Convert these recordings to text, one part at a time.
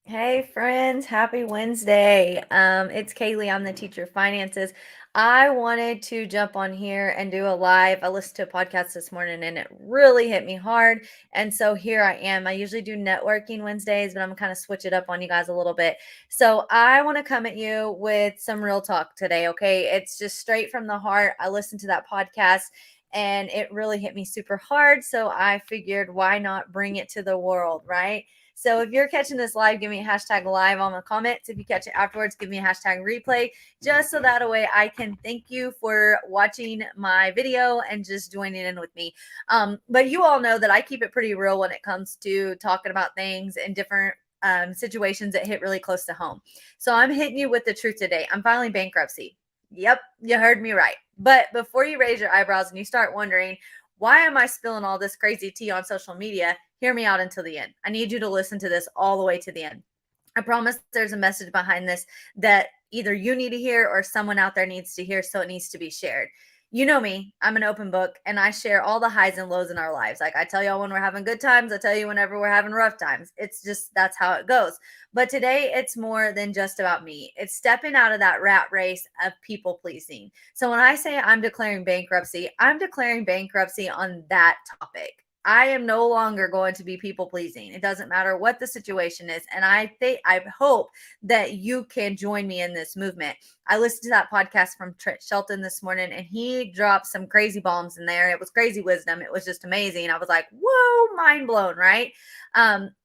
Hey friends, happy Wednesday. It's Kaylee. I'm the teacher of finances. I wanted to jump on here and do a live. I listened to a podcast this morning and it really hit me hard. And so here I am. I usually do networking Wednesdays, but I'm gonna kind of switch it up on you guys a little bit. So I want to come at you with some real talk today. Okay. It's just straight from the heart. I listened to that podcast and it really hit me super hard. So I figured, why not bring it to the world, right? So if you're catching this live, give me a hashtag live on the comments. If you catch it afterwards, give me a hashtag replay, just so that way I can thank you for watching my video and just joining in with me. But you all know that I keep it pretty real when it comes to talking about things and different situations that hit really close to home. So I'm hitting you with the truth today. I'm filing bankruptcy. Yep, you heard me right. But before you raise your eyebrows and you start wondering, why am I spilling all this crazy tea on social media? Hear me out until the end. I need you to listen to this all the way to the end. I promise there's a message behind this that either you need to hear or someone out there needs to hear, so it needs to be shared. You know me, I'm an open book and I share all the highs and lows in our lives. Like I tell y'all when we're having good times, I tell you whenever we're having rough times. It's just that's how it goes. But today it's more than just about me. It's stepping out of that rat race of people pleasing. So when I say I'm declaring bankruptcy on that topic. I am no longer going to be people pleasing. It doesn't matter what the situation is. And I hope that you can join me in this movement. I listened to that podcast from Trent Shelton this morning and he dropped some crazy bombs in there. It was crazy wisdom. It was just amazing. I was like, whoa, mind blown, right?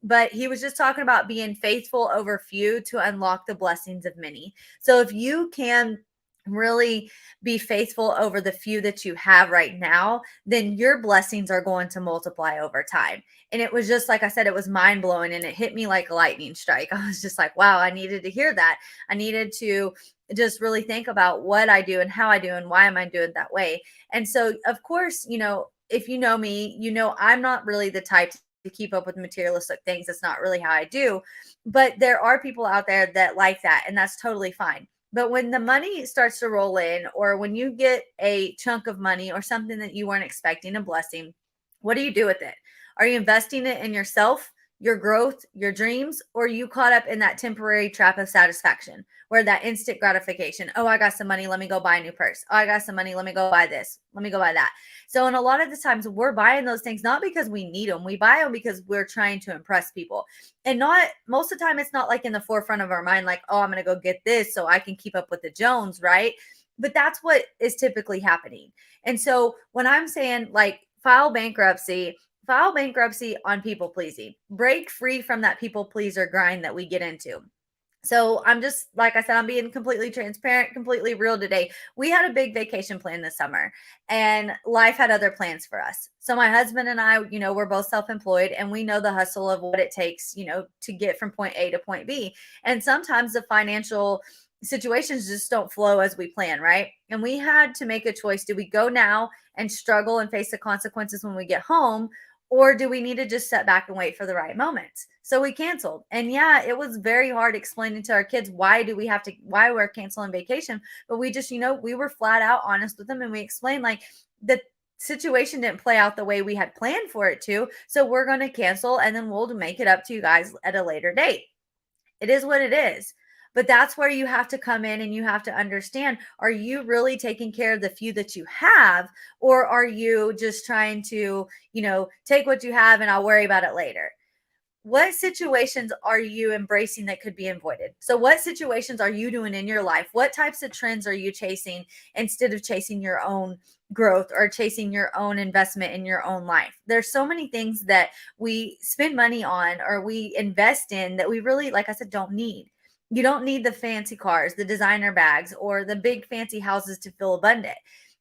But he was just talking about being faithful over few to unlock the blessings of many. So if you can really be faithful over the few that you have right now, then your blessings are going to multiply over time. And it was just like I said, it was mind blowing and it hit me like a lightning strike. I was just like, wow, I needed to hear that. I needed to just really think about what I do and how I do and why am I doing it that way. And so, of course, if you know me, I'm not really the type to keep up with materialistic things. That's not really how I do. But there are people out there that like that, and that's totally fine. But when the money starts to roll in, or when you get a chunk of money or something that you weren't expecting, a blessing, what do you do with it? Are you investing it in yourself, your growth, your dreams, or are you caught up in that temporary trap of satisfaction where that instant gratification? Oh, I got some money. Let me go buy a new purse. Oh, I got some money. Let me go buy this. Let me go buy that. So, and a lot of the times we're buying those things not because we need them. We buy them because we're trying to impress people. And not most of the time, it's not like in the forefront of our mind, like, oh, I'm going to go get this so I can keep up with the Jones, right? But that's what is typically happening. And so when I'm saying like file bankruptcy on people pleasing, break free from that people pleaser grind that we get into. So I'm just, like I said, I'm being completely transparent, completely real today. We had a big vacation plan this summer and life had other plans for us. So my husband and I, we're both self-employed and we know the hustle of what it takes, to get from point A to point B. And sometimes the financial situations just don't flow as we plan, right? And we had to make a choice. Do we go now and struggle and face the consequences when we get home? Or do we need to just sit back and wait for the right moments? So we canceled. And yeah, it was very hard explaining to our kids why we're canceling vacation. But we just, we were flat out honest with them and we explained like the situation didn't play out the way we had planned for it to. So we're going to cancel and then we'll make it up to you guys at a later date. It is what it is. But that's where you have to come in and you have to understand, are you really taking care of the few that you have? Or are you just trying to, take what you have and I'll worry about it later? What situations are you embracing that could be avoided? So what situations are you doing in your life? What types of trends are you chasing instead of chasing your own growth or chasing your own investment in your own life? There's so many things that we spend money on or we invest in that we really, like I said, don't need. You don't need the fancy cars, the designer bags, or the big fancy houses to feel abundant.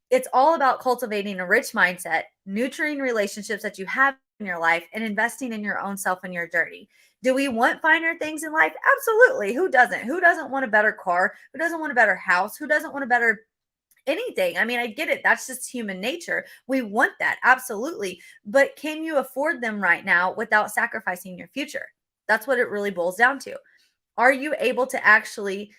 It's all about cultivating a rich mindset, nurturing relationships that you have in your life, and investing in your own self and your journey. Do we want finer things in life? Absolutely. Who doesn't? Who doesn't want a better car? Who doesn't want a better house? Who doesn't want a better anything? I mean, I get it. That's just human nature. We want that. Absolutely. But can you afford them right now without sacrificing your future? That's what it really boils down to. Are you able to actually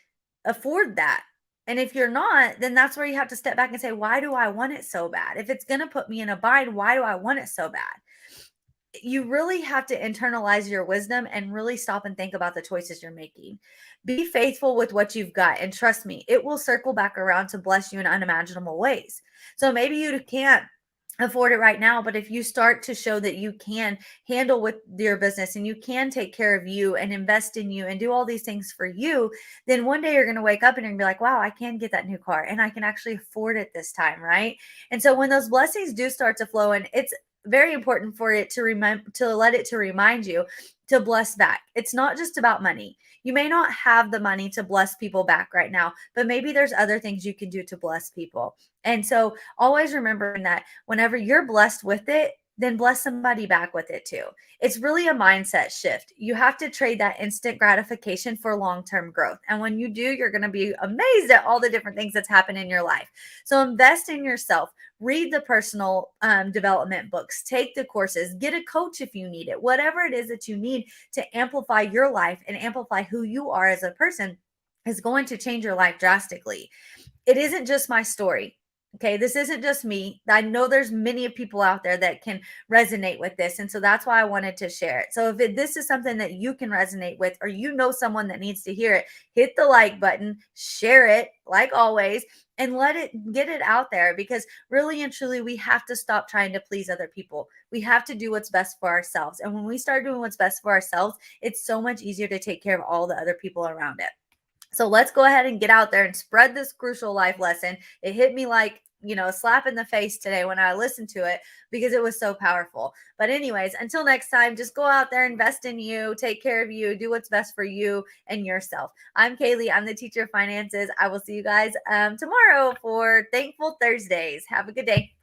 afford that? And if you're not, then that's where you have to step back and say, why do I want it so bad? If it's going to put me in a bind, why do I want it so bad? you really have to internalize your wisdom and really stop and think about the choices you're making. Be faithful with what you've got, and trust me, it will circle back around to bless you in unimaginable ways. So maybe you can't afford it right now, but if you start to show that you can handle with your business and you can take care of you and invest in you and do all these things for you, then one day you're going to wake up and you're going to be like, wow, I can get that new car and I can actually afford it this time, right? And so when those blessings do start to flow, and it's very important for it to remind you to bless back. It's not just about money. You may not have the money to bless people back right now, but maybe there's other things you can do to bless people. And so always remembering that whenever you're blessed with it, then bless somebody back with it too. It's really a mindset shift. You have to trade that instant gratification for long-term growth. And when you do, you're going to be amazed at all the different things that's happened in your life. So invest in yourself. Read the personal development books, take the courses, get a coach if you need it, whatever it is that you need to amplify your life and amplify who you are as a person is going to change your life drastically. It isn't just my story. Okay, this isn't just me. I know there's many people out there that can resonate with this. And so that's why I wanted to share it. So if this is something that you can resonate with, or you know someone that needs to hear it, hit the like button, share it like always, and let it get it out there, because really and truly, we have to stop trying to please other people. We have to do what's best for ourselves. And when we start doing what's best for ourselves, it's so much easier to take care of all the other people around it. So let's go ahead and get out there and spread this crucial life lesson. It hit me like, a slap in the face today when I listened to it, because it was so powerful. But, anyways, until next time, just go out there, invest in you, take care of you, do what's best for you and yourself. I'm Kaylee. I'm the teacher of finances. I will see you guys tomorrow for Thankful Thursdays. Have a good day.